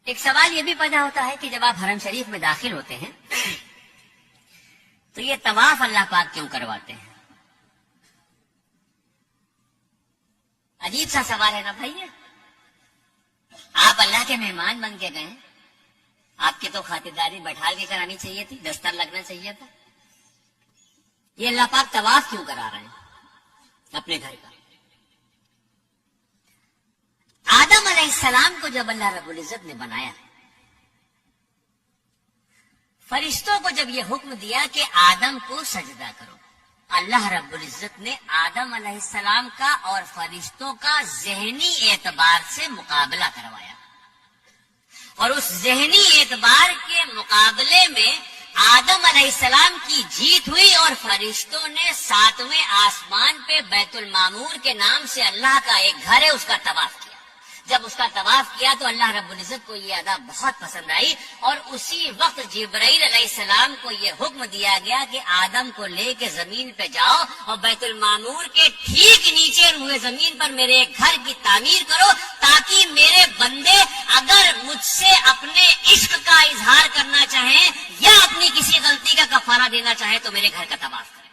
ایک سوال یہ بھی پیدا ہوتا ہے کہ جب آپ حرم شریف میں داخل ہوتے ہیں تو یہ طواف اللہ پاک کیوں کرواتے ہیں؟ عجیب سا سوال ہے نا بھائی. آپ اللہ کے مہمان بن کے گئے, آپ کی تو خاطرداری بٹھال کے کرانی چاہیے تھی, دستر لگنا چاہیے تھا. یہ اللہ پاک طواف کیوں کرا رہے ہیں اپنے گھر کا؟ آدم علیہ السلام کو جب اللہ رب العزت نے بنایا, فرشتوں کو جب یہ حکم دیا کہ آدم کو سجدہ کرو, اللہ رب العزت نے آدم علیہ السلام کا اور فرشتوں کا ذہنی اعتبار سے مقابلہ کروایا, اور اس ذہنی اعتبار کے مقابلے میں آدم علیہ السلام کی جیت ہوئی, اور فرشتوں نے 7ویں آسمان پہ بیت المعمور کے نام سے اللہ کا ایک گھر ہے اس کا طواف کیا. جب اس کا طواف کیا تو اللہ رب العزت کو یہ ادا بہت پسند آئی, اور اسی وقت جبرائیل علیہ السلام کو یہ حکم دیا گیا کہ آدم کو لے کے زمین پہ جاؤ اور بیت المعمور کے ٹھیک نیچے ہوئے زمین پر میرے ایک گھر کی تعمیر کرو, تاکہ میرے بندے اگر مجھ سے اپنے عشق کا اظہار کرنا چاہیں یا اپنی کسی غلطی کا کفارہ دینا چاہیں تو میرے گھر کا طواف کریں.